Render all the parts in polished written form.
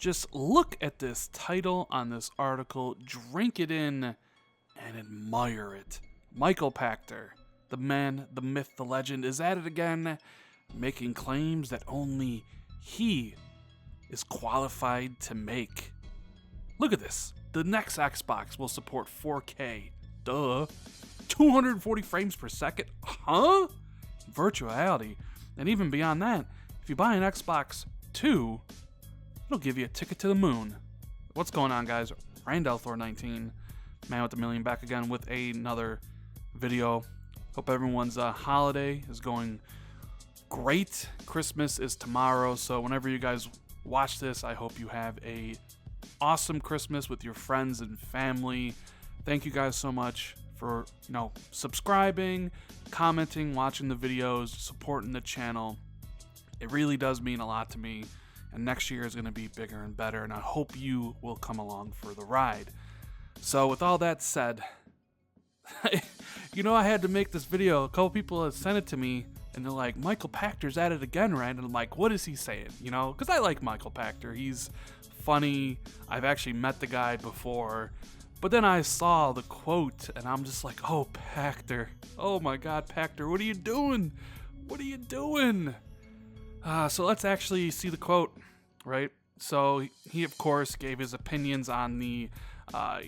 Just look at this title on this article, drink it in, and admire it. Michael Pachter, the man, the myth, the legend, is at it again, making claims that only he is qualified to make. Look at this. The next Xbox will support 4K. Duh. 240 frames per second? Huh? Virtual reality. And even beyond that, if you buy an Xbox 2, it'll give you a ticket to the moon. What's going on, guys? Randall Thor 19, man with a million, back again with another video. Hope everyone's holiday is going great. Christmas is tomorrow, so whenever you guys watch this, I hope you have a awesome Christmas with your friends and family. Thank you guys so much for, subscribing, commenting, watching the videos, supporting the channel. It really does mean a lot to me, and next year is going to be bigger and better, and I hope you will come along for the ride. So with all that said, I had to make this video. A couple people have sent it to me, and they're like, Michael Pachter's at it again, right? And I'm like, what is he saying? Because I like Michael Pachter. He's funny. I've actually met the guy before. But then I saw the quote, and I'm just like, oh, Pachter. Oh my God, Pachter, what are you doing? What are you doing? So let's actually see the quote, right? So he, of course, gave his opinions on the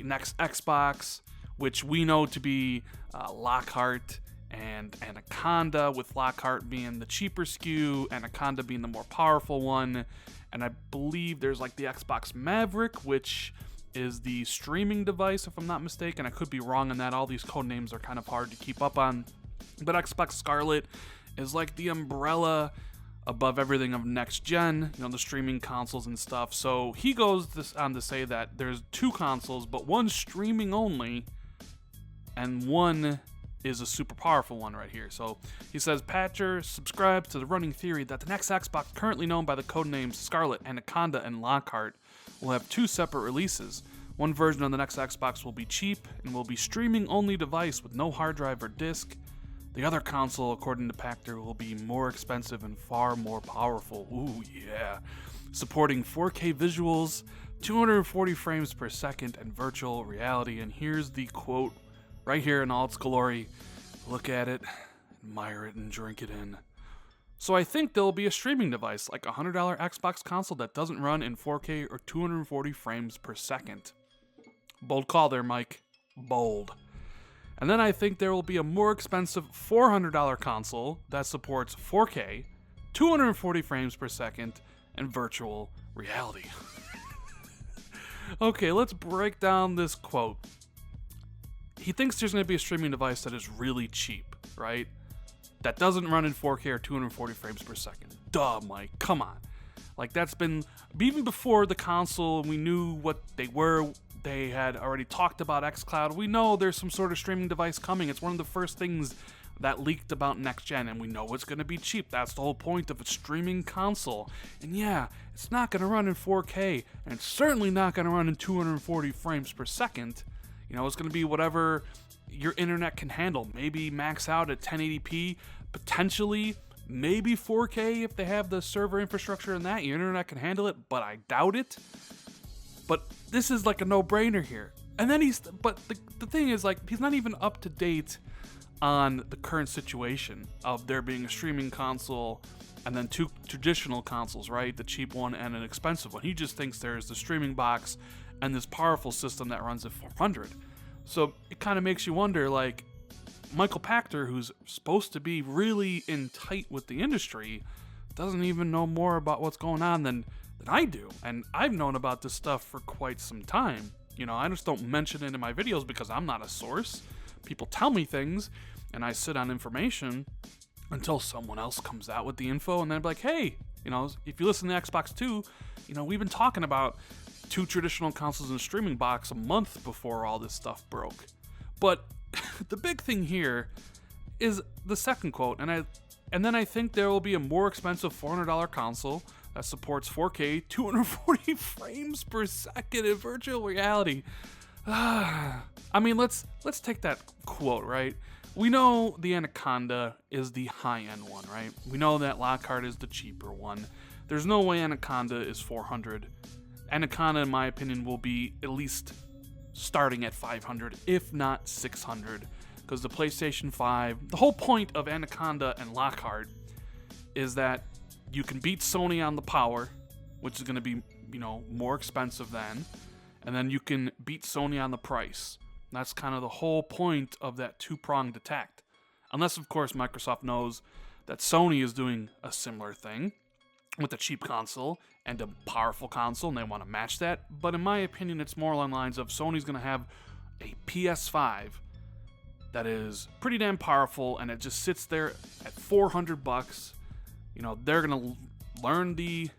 next Xbox, which we know to be Lockhart and Anaconda, with Lockhart being the cheaper SKU, Anaconda being the more powerful one. And I believe there's like the Xbox Maverick, which is the streaming device, if I'm not mistaken. I could be wrong on that. All these code names are kind of hard to keep up on. But Xbox Scarlet is like the umbrella above everything of next gen, the streaming consoles and stuff. So he goes on to say that there's two consoles, but one's streaming only, and one is a super powerful one right here. So he says, Pachter subscribes to the running theory that the next Xbox, currently known by the codenames Scarlet, Anaconda, and Lockhart, will have two separate releases. One version of the next Xbox will be cheap and will be streaming-only device with no hard drive or disc. The other console, according to Pachter, will be more expensive and far more powerful. Ooh, yeah. Supporting 4K visuals, 240 frames per second, and virtual reality. And here's the quote right here in all its glory. Look at it, admire it, and drink it in. So I think there'll be a streaming device, like a $100 Xbox console that doesn't run in 4K or 240 frames per second. Bold call there, Mike. Bold. And then I think there will be a more expensive $400 console that supports 4K, 240 frames per second, and virtual reality. Okay, let's break down this quote. He thinks there's going to be a streaming device that is really cheap, right? That doesn't run in 4K or 240 frames per second. Duh, Mike, come on. Like, that's been, even before the console, we knew what they were. They had already talked about xCloud. We know there's some sort of streaming device coming. It's one of the first things that leaked about next gen, and we know it's going to be cheap. That's the whole point of a streaming console. And yeah, it's not going to run in 4K, and it's certainly not going to run in 240 frames per second. It's going to be whatever your internet can handle. Maybe max out at 1080p, potentially, maybe 4K if they have the server infrastructure and that. Your internet can handle it, but I doubt it. But this is like a no-brainer here. And then the thing is, like, he's not even up to date on the current situation of there being a streaming console and then two traditional consoles, right? The cheap one and an expensive one. He just thinks there's the streaming box and this powerful system that runs at 400. So it kind of makes you wonder, like, Michael Pachter, who's supposed to be really in tight with the industry, doesn't even know more about what's going on than I do. And I've known about this stuff for quite some time. I just don't mention it in my videos because I'm not a source. People tell me things, and I sit on information until someone else comes out with the info, and then I'm like, hey, if you listen to Xbox 2, we've been talking about two traditional consoles and a streaming box a month before all this stuff broke. But the big thing here is the second quote, and then I think there will be a more expensive $400 console that supports 4K, 240 frames per second in virtual reality. I mean, let's take that quote, right? We know the Anaconda is the high-end one, right? We know that Lockhart is the cheaper one. There's no way Anaconda is 400. Anaconda, in my opinion, will be at least starting at $500, if not $600, because the PlayStation 5, the whole point of Anaconda and Lockhart is that you can beat Sony on the power, which is going to be, more expensive then, and then you can beat Sony on the price. That's kind of the whole point of that two-pronged attack. Unless, of course, Microsoft knows that Sony is doing a similar thing with a cheap console and a powerful console, and they want to match that. But in my opinion, it's more along the lines of Sony's going to have a PS5 that is pretty damn powerful, and it just sits there at $400. They're going to learn the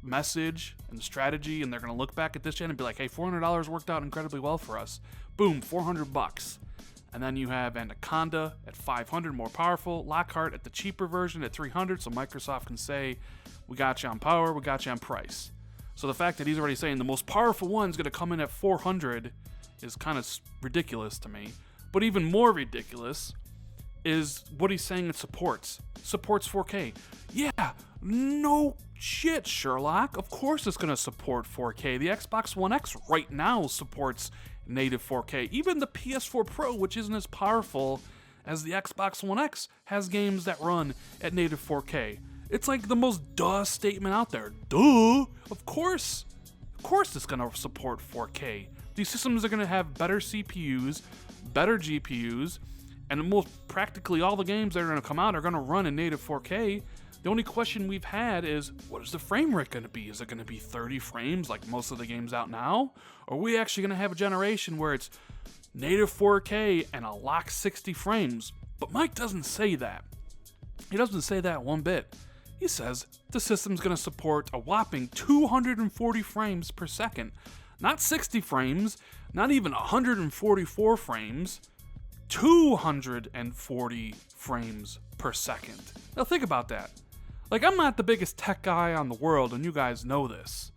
message and the strategy, and they're going to look back at this gen and be like, hey, $400 worked out incredibly well for us. Boom, $400. And then you have Anaconda at $500, more powerful. Lockhart at the cheaper version at $300, so Microsoft can say, we got you on power, we got you on price. So the fact that he's already saying the most powerful one's going to come in at $400 is kind of ridiculous to me. But even more ridiculous is what he's saying it supports. Supports 4K. Yeah, no shit, Sherlock. Of course it's going to support 4K. The Xbox One X right now supports native 4K. Even the PS4 Pro, which isn't as powerful as the Xbox One X, has games that run at native 4K. It's like the most duh statement out there. Duh! Of course it's going to support 4K. These systems are going to have better CPUs, better GPUs, and practically all the games that are going to come out are going to run in native 4K. The only question we've had is, what is the frame rate going to be? Is it going to be 30 frames like most of the games out now? Or are we actually going to have a generation where it's native 4K and a lock 60 frames? But Mike doesn't say that. He doesn't say that one bit. He says the system's going to support a whopping 240 frames per second. Not 60 frames, not even 144 frames, 240 frames per second. Now think about that. Like, I'm not the biggest tech guy on the world, and you guys know this.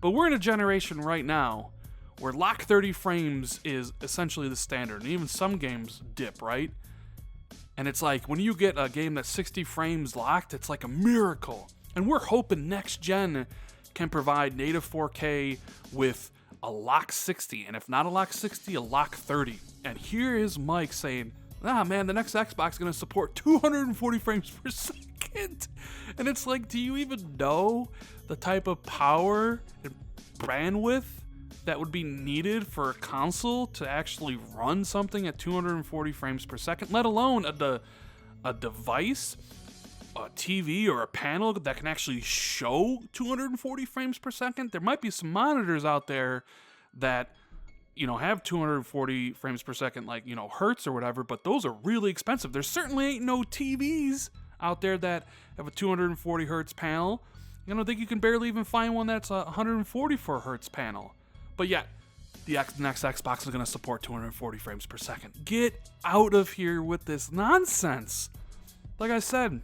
But we're in a generation right now where lock 30 frames is essentially the standard, and even some games dip, right? And it's like, when you get a game that's 60 frames locked, it's like a miracle. And we're hoping next gen can provide native 4K with a lock 60, and if not a lock 60, a lock 30. And here is Mike saying, man, the next Xbox is going to support 240 frames per second. And it's like, do you even know the type of power and bandwidth that would be needed for a console to actually run something at 240 frames per second, let alone a device, a TV or a panel that can actually show 240 frames per second? There might be some monitors out there that have 240 frames per second, like, hertz or whatever, but those are really expensive. There certainly ain't no TVs out there that have a 240 hertz panel. I think you can barely even find one that's a 144 hertz panel. But yet, the next Xbox is going to support 240 frames per second. Get out of here with this nonsense. Like I said,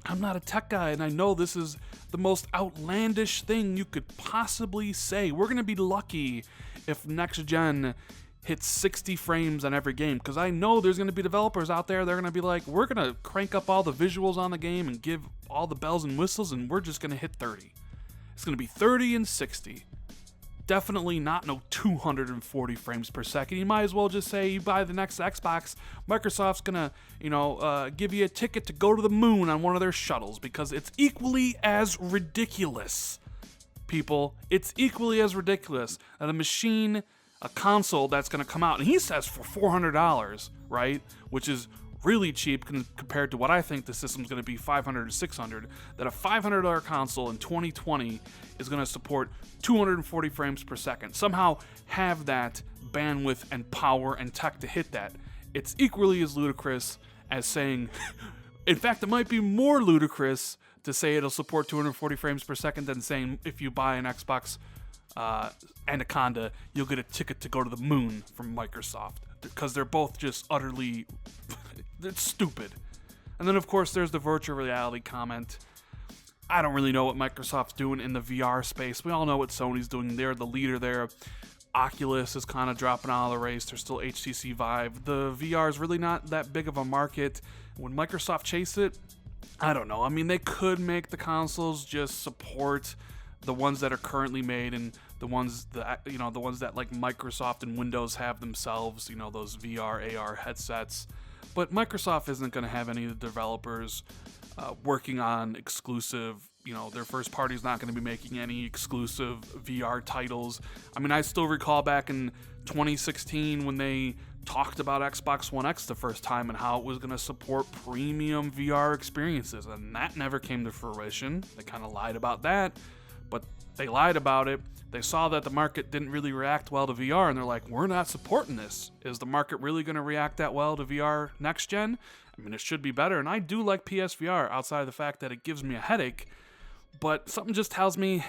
I'm not a tech guy, and I know this is the most outlandish thing you could possibly say. We're going to be lucky if next gen hits 60 frames on every game, because I know there's going to be developers out there, they're going to be like, we're going to crank up all the visuals on the game and give all the bells and whistles, and we're just going to hit 30. It's going to be 30 and 60. Definitely not no 240 frames per second. You might as well just say you buy the next Xbox, Microsoft's gonna, give you a ticket to go to the moon on one of their shuttles, because it's equally as ridiculous, people. It's equally as ridiculous that a console that's gonna come out, and he says for $400, right? Which is really cheap compared to what I think the system's going to be, $500 to $600, that a $500 console in 2020 is going to support 240 frames per second. Somehow have that bandwidth and power and tech to hit that. It's equally as ludicrous as saying, in fact, it might be more ludicrous to say it'll support 240 frames per second than saying if you buy an Xbox Anaconda, you'll get a ticket to go to the moon from Microsoft. Because they're both just utterly it's stupid. And then, of course, there's the virtual reality comment. I don't really know what Microsoft's doing in the VR space. We all know what Sony's doing. They're the leader there. Oculus is kind of dropping out of the race. There's still HTC Vive. The VR is really not that big of a market. When Microsoft chase it, I don't know. I mean, they could make the consoles just support the ones that are currently made and the ones that, you know, the ones that like Microsoft and Windows have themselves, you know, those VR, AR headsets. But Microsoft isn't going to have any of the developers working on exclusive, you know, their first party is not going to be making any exclusive VR titles. I mean, I still recall back in 2016 when they talked about Xbox One X the first time and how it was going to support premium VR experiences, and that never came to fruition. They kind of lied about that, but they lied about it. They saw that the market didn't really react well to VR, and they're like, we're not supporting this. Is the market really going to react that well to VR next gen? I mean, it should be better, and I do like PSVR outside of the fact that it gives me a headache, but something just tells me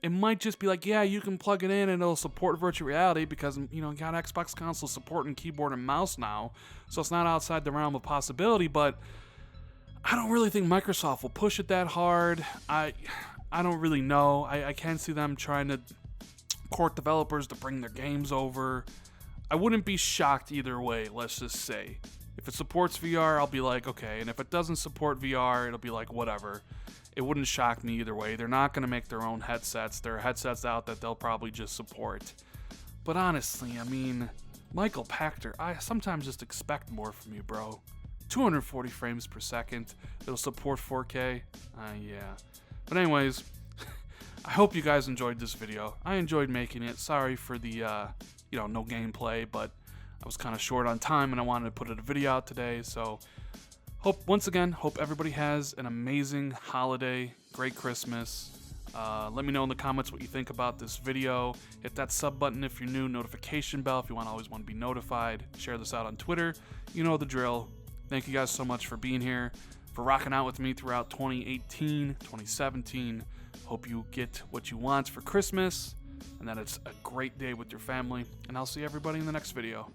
it might just be like, yeah, you can plug it in and it'll support virtual reality because, you know, you got Xbox console supporting keyboard and mouse now, so it's not outside the realm of possibility, but I don't really think Microsoft will push it that hard. I don't really know. I can't see them trying to court developers to bring their games over. I wouldn't be shocked either way, let's just say. If it supports VR, I'll be like, okay, and if it doesn't support VR, it'll be like, whatever. It wouldn't shock me either way. They're not going to make their own headsets. There are headsets out that they'll probably just support. But honestly, I mean, Michael Pachter, I sometimes just expect more from you, bro. 240 frames per second. It'll support 4K. Yeah. But anyways, I hope you guys enjoyed this video. I enjoyed making it. Sorry for the, you know, no gameplay, but I was kind of short on time and I wanted to put a video out today. So, once again, hope everybody has an amazing holiday, great Christmas. Let me know in the comments what you think about this video. Hit that sub button if you're new, notification bell if you always want to be notified. Share this out on Twitter. You know the drill. Thank you guys so much for being here, for rocking out with me throughout 2018, 2017. Hope you get what you want for Christmas, and that it's a great day with your family. And I'll see everybody in the next video.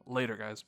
Later, guys.